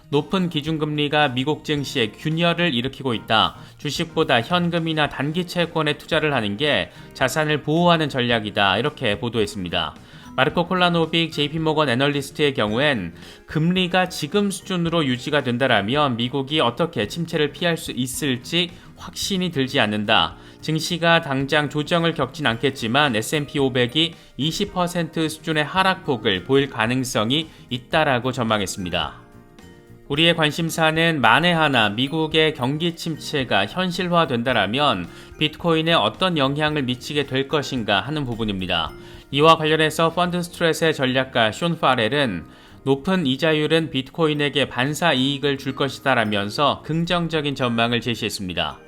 높은 기준금리가 미국 증시에 균열을 일으키고 있다. 주식보다 현금이나 단기 채권에 투자를 하는 게 자산을 보호하는 전략이다. 이렇게 보도했습니다. 마르코 콜라노빅 JP모건 애널리스트의 경우엔 금리가 지금 수준으로 유지가 된다라면 미국이 어떻게 침체를 피할 수 있을지 확신이 들지 않는다. 증시가 당장 조정을 겪진 않겠지만 S&P 500이 20% 수준의 하락폭을 보일 가능성이 있다라고 전망했습니다. 우리의 관심사는 만에 하나 미국의 경기 침체가 현실화된다라면 비트코인에 어떤 영향을 미치게 될 것인가 하는 부분입니다. 이와 관련해서 펀드 스트레스의 전략가 숀 파렐은 높은 이자율은 비트코인에게 반사 이익을 줄 것이다 라면서 긍정적인 전망을 제시했습니다.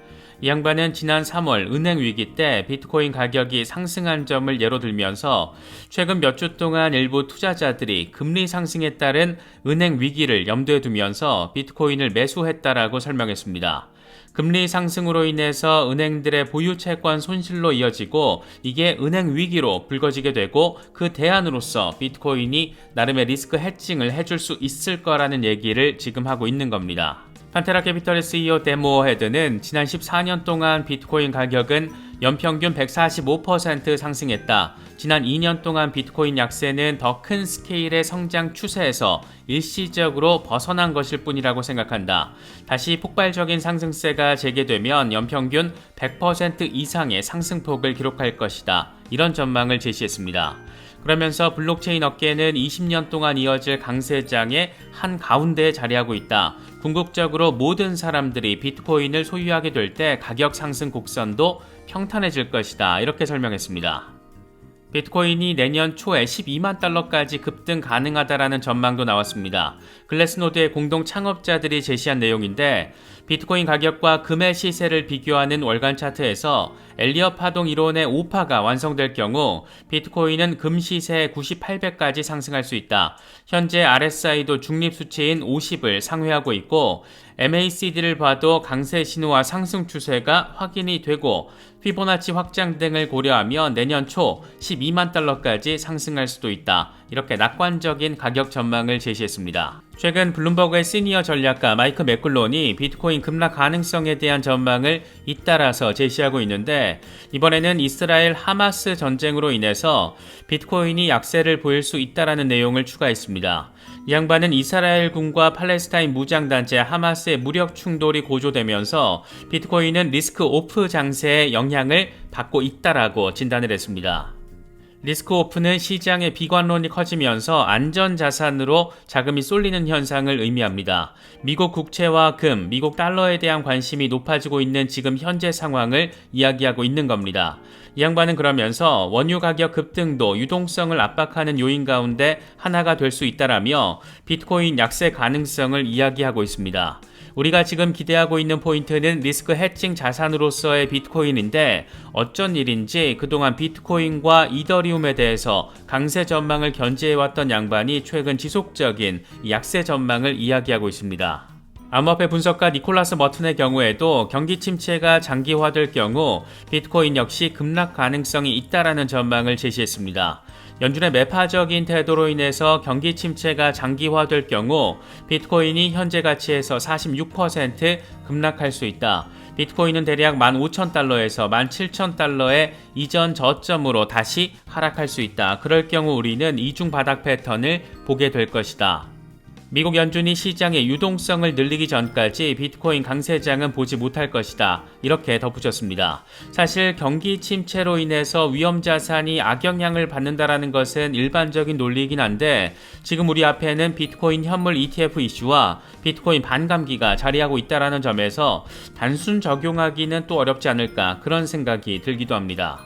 이 양반은 지난 3월 은행 위기 때 비트코인 가격이 상승한 점을 예로 들면서 최근 몇 주 동안 일부 투자자들이 금리 상승에 따른 은행 위기를 염두에 두면서 비트코인을 매수했다라고 설명했습니다. 금리 상승으로 인해서 은행들의 보유 채권 손실로 이어지고 이게 은행 위기로 불거지게 되고 그 대안으로서 비트코인이 나름의 리스크 해칭을 해줄 수 있을 거라는 얘기를 지금 하고 있는 겁니다. 판테라 캐피털의 CEO 댄 모어헤드는 지난 14년 동안 비트코인 가격은 연평균 145% 상승했다. 지난 2년 동안 비트코인 약세는 더 큰 스케일의 성장 추세에서 일시적으로 벗어난 것일 뿐이라고 생각한다. 다시 폭발적인 상승세가 재개되면 연평균 100% 이상의 상승폭을 기록할 것이다. 이런 전망을 제시했습니다. 그러면서 블록체인 업계는 20년 동안 이어질 강세장의 한가운데에 자리하고 있다. 궁극적으로 모든 사람들이 비트코인을 소유하게 될 때 가격 상승 곡선도 평탄해질 것이다. 이렇게 설명했습니다. 비트코인이 내년 초에 12만 달러까지 급등 가능하다라는 전망도 나왔습니다. 글래스노드의 공동 창업자들이 제시한 내용인데 비트코인 가격과 금의 시세를 비교하는 월간 차트에서 엘리엇 파동 이론의 오파가 완성될 경우 비트코인은 금 시세의 98배까지 상승할 수 있다. 현재 RSI도 중립 수치인 50을 상회하고 있고 MACD를 봐도 강세 신호와 상승 추세가 확인이 되고 피보나치 확장 등을 고려하면 내년 초 12만 달러까지 상승할 수도 있다. 이렇게 낙관적인 가격 전망을 제시했습니다. 최근 블룸버그의 시니어 전략가 마이크 맥클론이 비트코인 급락 가능성에 대한 전망을 잇따라서 제시하고 있는데 이번에는 이스라엘 하마스 전쟁으로 인해서 비트코인이 약세를 보일 수 있다라는 내용을 추가했습니다. 이 양반은 이스라엘군과 팔레스타인 무장단체 하마스의 무력 충돌이 고조되면서 비트코인은 리스크 오프 장세의 영향을 받고 있다라고 진단을 했습니다. 리스크 오프는 시장의 비관론이 커지면서 안전자산으로 자금이 쏠리는 현상을 의미합니다. 미국 국채와 금, 미국 달러에 대한 관심이 높아지고 있는 지금 현재 상황을 이야기하고 있는 겁니다. 이 양반은 그러면서 원유 가격 급등도 유동성을 압박하는 요인 가운데 하나가 될 수 있다라며 비트코인 약세 가능성을 이야기하고 있습니다. 우리가 지금 기대하고 있는 포인트는 리스크 해칭 자산으로서의 비트코인인데 어쩐 일인지 그동안 비트코인과 이더리움에 대해서 강세 전망을 견지해왔던 양반이 최근 지속적인 약세 전망을 이야기하고 있습니다. 암호화폐 분석가 니콜라스 머튼의 경우에도 경기 침체가 장기화될 경우 비트코인 역시 급락 가능성이 있다라는 전망을 제시했습니다. 연준의 매파적인 태도로 인해서 경기 침체가 장기화될 경우 비트코인이 현재 가치에서 46% 급락할 수 있다. 비트코인은 대략 15,000달러에서 17,000달러의 이전 저점으로 다시 하락할 수 있다. 그럴 경우 우리는 이중 바닥 패턴을 보게 될 것이다. 미국 연준이 시장의 유동성을 늘리기 전까지 비트코인 강세장은 보지 못할 것이다. 이렇게 덧붙였습니다. 사실 경기 침체로 인해서 위험자산이 악영향을 받는다라는 것은 일반적인 논리이긴 한데 지금 우리 앞에는 비트코인 현물 ETF 이슈와 비트코인 반감기가 자리하고 있다는 점에서 단순 적용하기는 또 어렵지 않을까 그런 생각이 들기도 합니다.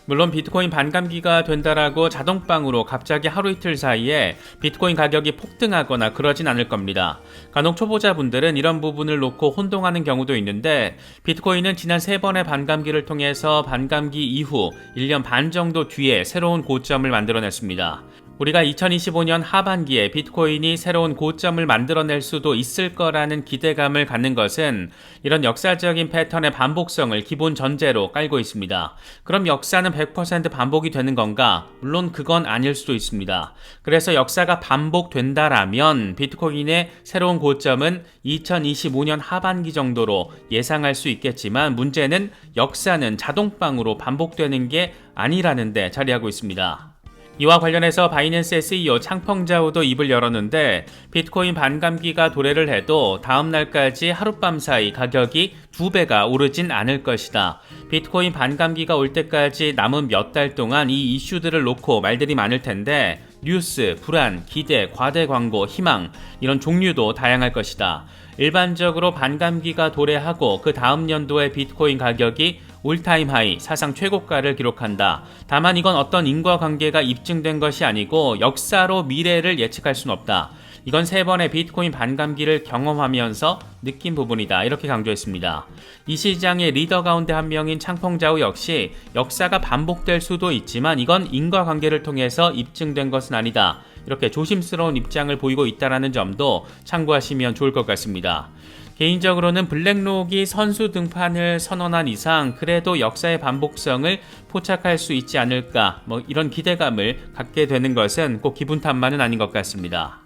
물론 비트코인 반감기가 된다라고 자동방으로 갑자기 하루 이틀 사이에 비트코인 가격이 폭등하거나 그러진 않을 겁니다. 간혹 초보자분들은 이런 부분을 놓고 혼동하는 경우도 있는데 비트코인은 지난 3번의 반감기를 통해서 반감기 이후 1년 반 정도 뒤에 새로운 고점을 만들어냈습니다. 우리가 2025년 하반기에 비트코인이 새로운 고점을 만들어낼 수도 있을 거라는 기대감을 갖는 것은 이런 역사적인 패턴의 반복성을 기본 전제로 깔고 있습니다. 그럼 역사는 100% 반복이 되는 건가? 물론 그건 아닐 수도 있습니다. 그래서 역사가 반복된다라면 비트코인의 새로운 고점은 2025년 하반기 정도로 예상할 수 있겠지만 문제는 역사는 자동방으로 반복되는 게 아니라는 데 자리하고 있습니다. 이와 관련해서 바이낸스의 CEO 창펑자오도 입을 열었는데 비트코인 반감기가 도래를 해도 다음 날까지 하룻밤 사이 가격이 2배가 오르진 않을 것이다. 비트코인 반감기가 올 때까지 남은 몇 달 동안 이 이슈들을 놓고 말들이 많을 텐데 뉴스, 불안, 기대, 과대 광고, 희망 이런 종류도 다양할 것이다. 일반적으로 반감기가 도래하고 그 다음 연도에 비트코인 가격이 올타임 하이, 사상 최고가를 기록한다. 다만 이건 어떤 인과관계가 입증된 것이 아니고 역사로 미래를 예측할 수는 없다. 이건 3번의 비트코인 반감기를 경험하면서 느낀 부분이다. 이렇게 강조했습니다. 이 시장의 리더 가운데 한 명인 창펑자오 역시 역사가 반복될 수도 있지만 이건 인과관계를 통해서 입증된 것은 아니다. 이렇게 조심스러운 입장을 보이고 있다는 점도 참고하시면 좋을 것 같습니다. 개인적으로는 블랙록이 선수 등판을 선언한 이상 그래도 역사의 반복성을 포착할 수 있지 않을까 이런 기대감을 갖게 되는 것은 꼭 기분 탓만은 아닌 것 같습니다.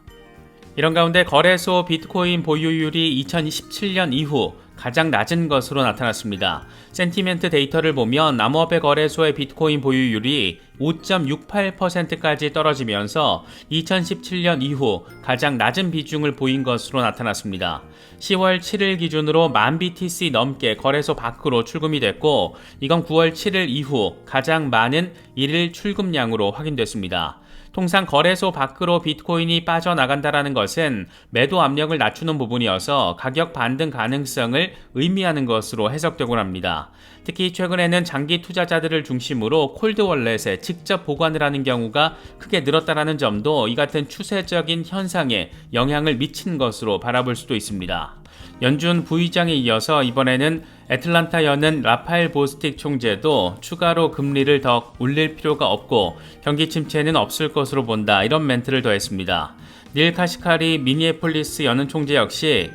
이런 가운데 거래소 비트코인 보유율이 2017년 이후 가장 낮은 것으로 나타났습니다. 센티멘트 데이터를 보면 암호화폐 거래소의 비트코인 보유율이 5.68%까지 떨어지면서 2017년 이후 가장 낮은 비중을 보인 것으로 나타났습니다. 10월 7일 기준으로 10,000BTC 넘게 거래소 밖으로 출금이 됐고 이건 9월 7일 이후 가장 많은 일일 출금량으로 확인됐습니다. 통상 거래소 밖으로 비트코인이 빠져나간다는 것은 매도 압력을 낮추는 부분이어서 가격 반등 가능성을 의미하는 것으로 해석되곤 합니다. 특히 최근에는 장기 투자자들을 중심으로 콜드월렛에 직접 보관을 하는 경우가 크게 늘었다는 점도 이 같은 추세적인 현상에 영향을 미친 것으로 바라볼 수도 있습니다. 연준 부의장에 이어서 이번에는 애틀란타 여는 라파엘 보스틱 총재도 추가로 금리를 더 올릴 필요가 없고 경기 침체는 없을 것으로 본다 이런 멘트를 더했습니다. 닐 카시카리 미니애폴리스 여는 총재 역시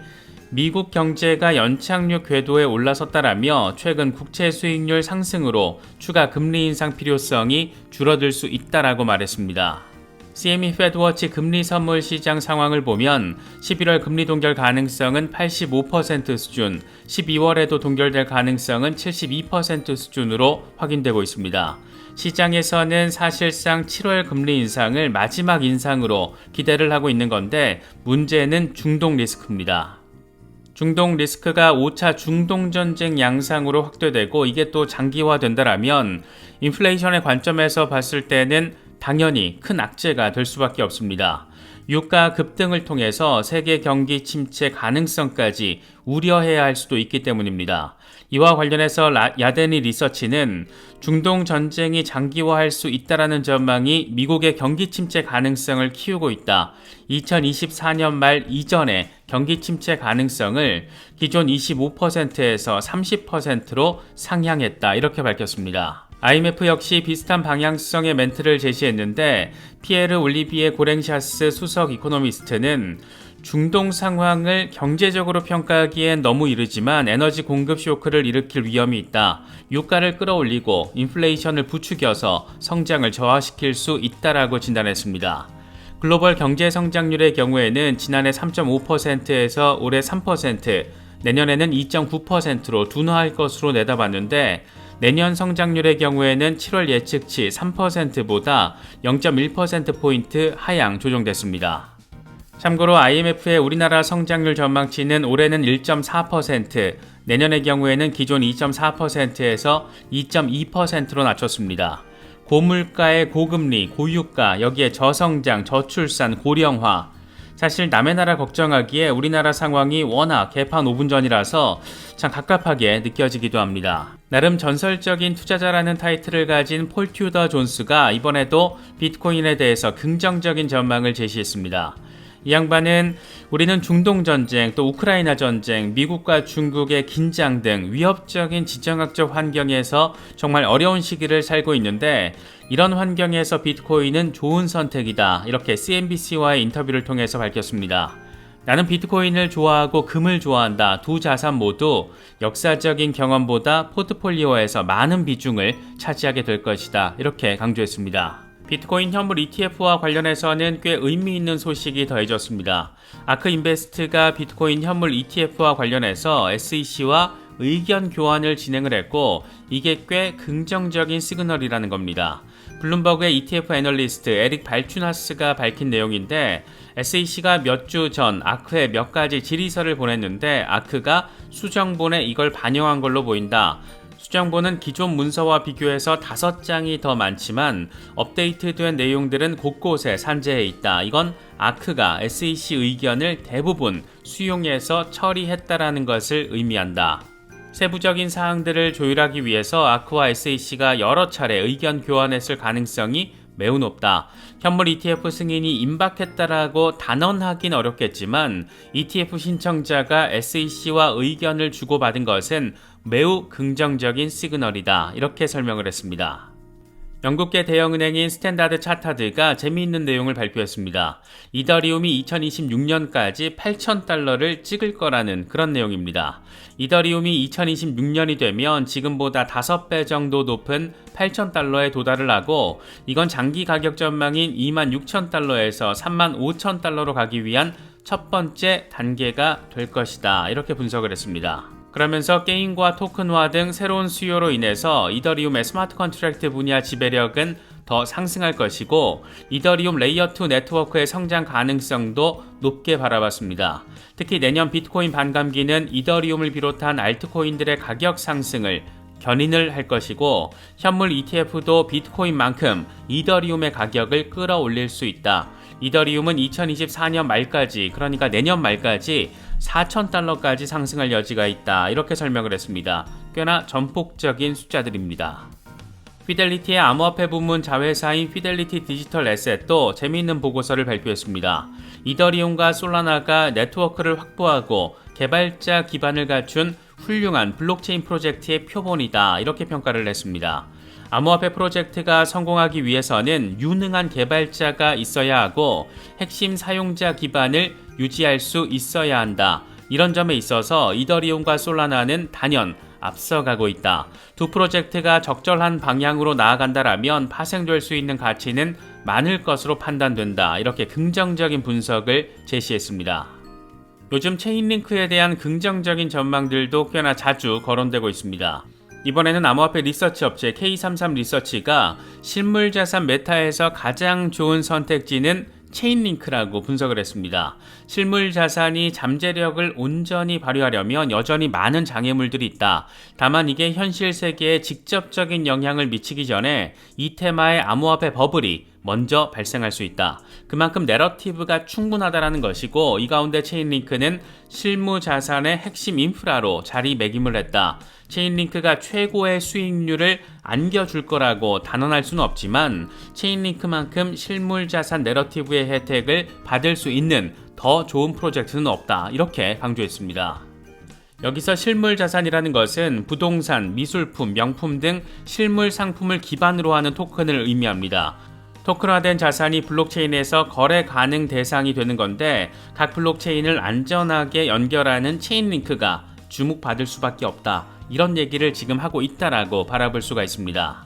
미국 경제가 연착륙 궤도에 올라섰다라며 최근 국채 수익률 상승으로 추가 금리 인상 필요성이 줄어들 수 있다라고 말했습니다. CME 페드워치 금리 선물 시장 상황을 보면 11월 금리 동결 가능성은 85% 수준, 12월에도 동결될 가능성은 72% 수준으로 확인되고 있습니다. 시장에서는 사실상 7월 금리 인상을 마지막 인상으로 기대를 하고 있는 건데 문제는 중동 리스크입니다. 중동 리스크가 5차 중동전쟁 양상으로 확대되고 이게 또 장기화된다라면 인플레이션의 관점에서 봤을 때는 당연히 큰 악재가 될 수밖에 없습니다. 유가 급등을 통해서 세계 경기 침체 가능성까지 우려해야 할 수도 있기 때문입니다. 이와 관련해서 야데니 리서치는 중동 전쟁이 장기화할 수 있다는 전망이 미국의 경기 침체 가능성을 키우고 있다. 2024년 말 이전에 경기 침체 가능성을 기존 25%에서 30%로 상향했다. 이렇게 밝혔습니다. IMF 역시 비슷한 방향성의 멘트를 제시했는데 피에르 올리비에 고랭샤스 수석 이코노미스트는 중동 상황을 경제적으로 평가하기엔 너무 이르지만 에너지 공급 쇼크를 일으킬 위험이 있다. 유가를 끌어올리고 인플레이션을 부추겨서 성장을 저하시킬 수 있다라고 진단했습니다. 글로벌 경제 성장률의 경우에는 지난해 3.5%에서 올해 3%, 내년에는 2.9%로 둔화할 것으로 내다봤는데 내년 성장률의 경우에는 7월 예측치 3%보다 0.1%포인트 하향 조정됐습니다. 참고로 IMF의 우리나라 성장률 전망치는 올해는 1.4%, 내년의 경우에는 기존 2.4%에서 2.2%로 낮췄습니다. 고물가의 고금리, 고유가, 여기에 저성장, 저출산, 고령화, 사실 남의 나라 걱정하기에 우리나라 상황이 워낙 개판 5분 전이라서 참 갑갑하게 느껴지기도 합니다. 나름 전설적인 투자자라는 타이틀을 가진 폴 튜더 존스가 이번에도 비트코인에 대해서 긍정적인 전망을 제시했습니다. 이 양반은 우리는 중동 전쟁, 또 우크라이나 전쟁, 미국과 중국의 긴장 등 위협적인 지정학적 환경에서 정말 어려운 시기를 살고 있는데 이런 환경에서 비트코인은 좋은 선택이다. 이렇게 CNBC와의 인터뷰를 통해서 밝혔습니다. 나는 비트코인을 좋아하고 금을 좋아한다. 두 자산 모두 역사적인 경험보다 포트폴리오에서 많은 비중을 차지하게 될 것이다. 이렇게 강조했습니다. 비트코인 현물 ETF와 관련해서는 꽤 의미 있는 소식이 더해졌습니다. 아크인베스트가 비트코인 현물 ETF와 관련해서 SEC와 의견 교환을 진행을 했고 이게 꽤 긍정적인 시그널이라는 겁니다. 블룸버그의 ETF 애널리스트 에릭 발추나스가 밝힌 내용인데 SEC가 몇 주 전 아크에 몇 가지 질의서를 보냈는데 아크가 수정본에 이걸 반영한 걸로 보인다. 수정본은 기존 문서와 비교해서 5장이 더 많지만 업데이트된 내용들은 곳곳에 산재해 있다. 이건 아크가 SEC 의견을 대부분 수용해서 처리했다라는 것을 의미한다. 세부적인 사항들을 조율하기 위해서 아크와 SEC가 여러 차례 의견 교환했을 가능성이 매우 높다. 현물 ETF 승인이 임박했다라고 단언하긴 어렵겠지만 ETF 신청자가 SEC와 의견을 주고받은 것은 매우 긍정적인 시그널이다. 이렇게 설명을 했습니다. 영국계 대형은행인 스탠다드 차타드가 재미있는 내용을 발표했습니다. 이더리움이 2026년까지 8,000달러를 찍을 거라는 그런 내용입니다. 이더리움이 2026년이 되면 지금보다 5배 정도 높은 8,000달러에 도달을 하고 이건 장기 가격 전망인 26,000달러에서 35,000달러로 가기 위한 첫 번째 단계가 될 것이다. 이렇게 분석을 했습니다. 그러면서 게임과 토큰화 등 새로운 수요로 인해서 이더리움의 스마트 컨트랙트 분야 지배력은 더 상승할 것이고 이더리움 레이어2 네트워크의 성장 가능성도 높게 바라봤습니다. 특히 내년 비트코인 반감기는 이더리움을 비롯한 알트코인들의 가격 상승을 견인을 할 것이고 현물 ETF도 비트코인만큼 이더리움의 가격을 끌어올릴 수 있다. 이더리움은 2024년 말까지 그러니까 내년 말까지 4,000달러까지 상승할 여지가 있다. 이렇게 설명을 했습니다. 꽤나 전폭적인 숫자들입니다. 피델리티의 암호화폐 부문 자회사인 피델리티 디지털 에셋도 재미있는 보고서를 발표했습니다. 이더리움과 솔라나가 네트워크를 확보하고 개발자 기반을 갖춘 훌륭한 블록체인 프로젝트의 표본이다. 이렇게 평가를 했습니다. 암호화폐 프로젝트가 성공하기 위해서는 유능한 개발자가 있어야 하고 핵심 사용자 기반을 유지할 수 있어야 한다. 이런 점에 있어서 이더리움과 솔라나는 단연 앞서가고 있다. 두 프로젝트가 적절한 방향으로 나아간다라면 파생될 수 있는 가치는 많을 것으로 판단된다. 이렇게 긍정적인 분석을 제시했습니다. 요즘 체인링크에 대한 긍정적인 전망들도 꽤나 자주 거론되고 있습니다. 이번에는 암호화폐 리서치 업체 K33 리서치가 실물자산 메타에서 가장 좋은 선택지는 체인링크라고 분석을 했습니다. 실물자산이 잠재력을 온전히 발휘하려면 여전히 많은 장애물들이 있다. 다만 이게 현실 세계에 직접적인 영향을 미치기 전에 이 테마의 암호화폐 버블이 먼저 발생할 수 있다. 그만큼 내러티브가 충분하다라는 것이고 이 가운데 체인링크는 실무자산의 핵심 인프라로 자리매김을 했다. 체인링크가 최고의 수익률을 안겨줄 거라고 단언할 수는 없지만 체인링크만큼 실물자산 내러티브의 혜택을 받을 수 있는 더 좋은 프로젝트는 없다. 이렇게 강조했습니다. 여기서 실물자산이라는 것은 부동산, 미술품, 명품 등 실물 상품을 기반으로 하는 토큰을 의미합니다. 토큰화된 자산이 블록체인에서 거래 가능 대상이 되는 건데 각 블록체인을 안전하게 연결하는 체인링크가 주목받을 수밖에 없다. 이런 얘기를 지금 하고 있다라고 바라볼 수가 있습니다.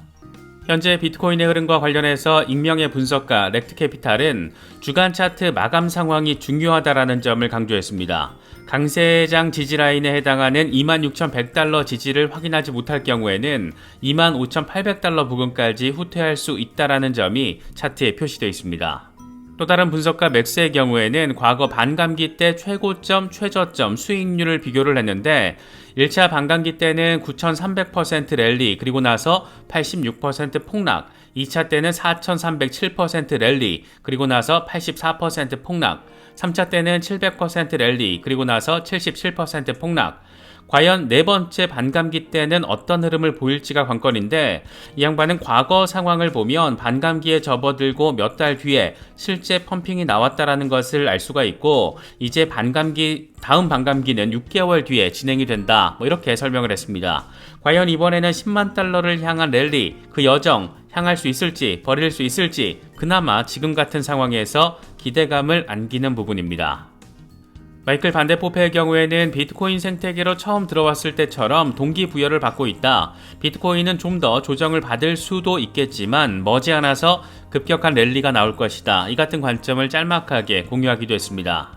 현재 비트코인의 흐름과 관련해서 익명의 분석가 렉트캐피탈은 주간 차트 마감 상황이 중요하다라는 점을 강조했습니다. 강세장 지지라인에 해당하는 26,100달러 지지를 확인하지 못할 경우에는 25,800달러 부근까지 후퇴할 수 있다라는 점이 차트에 표시되어 있습니다. 또 다른 분석가 맥스의 경우에는 과거 반감기 때 최고점, 최저점 수익률을 비교를 했는데 1차 반감기 때는 9,300% 랠리 그리고 나서 86% 폭락, 2차 때는 4,307% 랠리 그리고 나서 84% 폭락, 3차 때는 700% 랠리 그리고 나서 77% 폭락, 과연 네 번째 반감기 때는 어떤 흐름을 보일지가 관건인데, 이 양반은 과거 상황을 보면 반감기에 접어들고 몇 달 뒤에 실제 펌핑이 나왔다라는 것을 알 수가 있고, 이제 다음 반감기는 6개월 뒤에 진행이 된다, 이렇게 설명을 했습니다. 과연 이번에는 10만 달러를 향한 랠리, 그 여정 향할 수 있을지 버릴 수 있을지, 그나마 지금 같은 상황에서 기대감을 안기는 부분입니다. 마이클 반데포페의 경우에는 비트코인 생태계로 처음 들어왔을 때처럼 동기부여를 받고 있다. 비트코인은 좀 더 조정을 받을 수도 있겠지만 머지않아서 급격한 랠리가 나올 것이다. 이 같은 관점을 짤막하게 공유하기도 했습니다.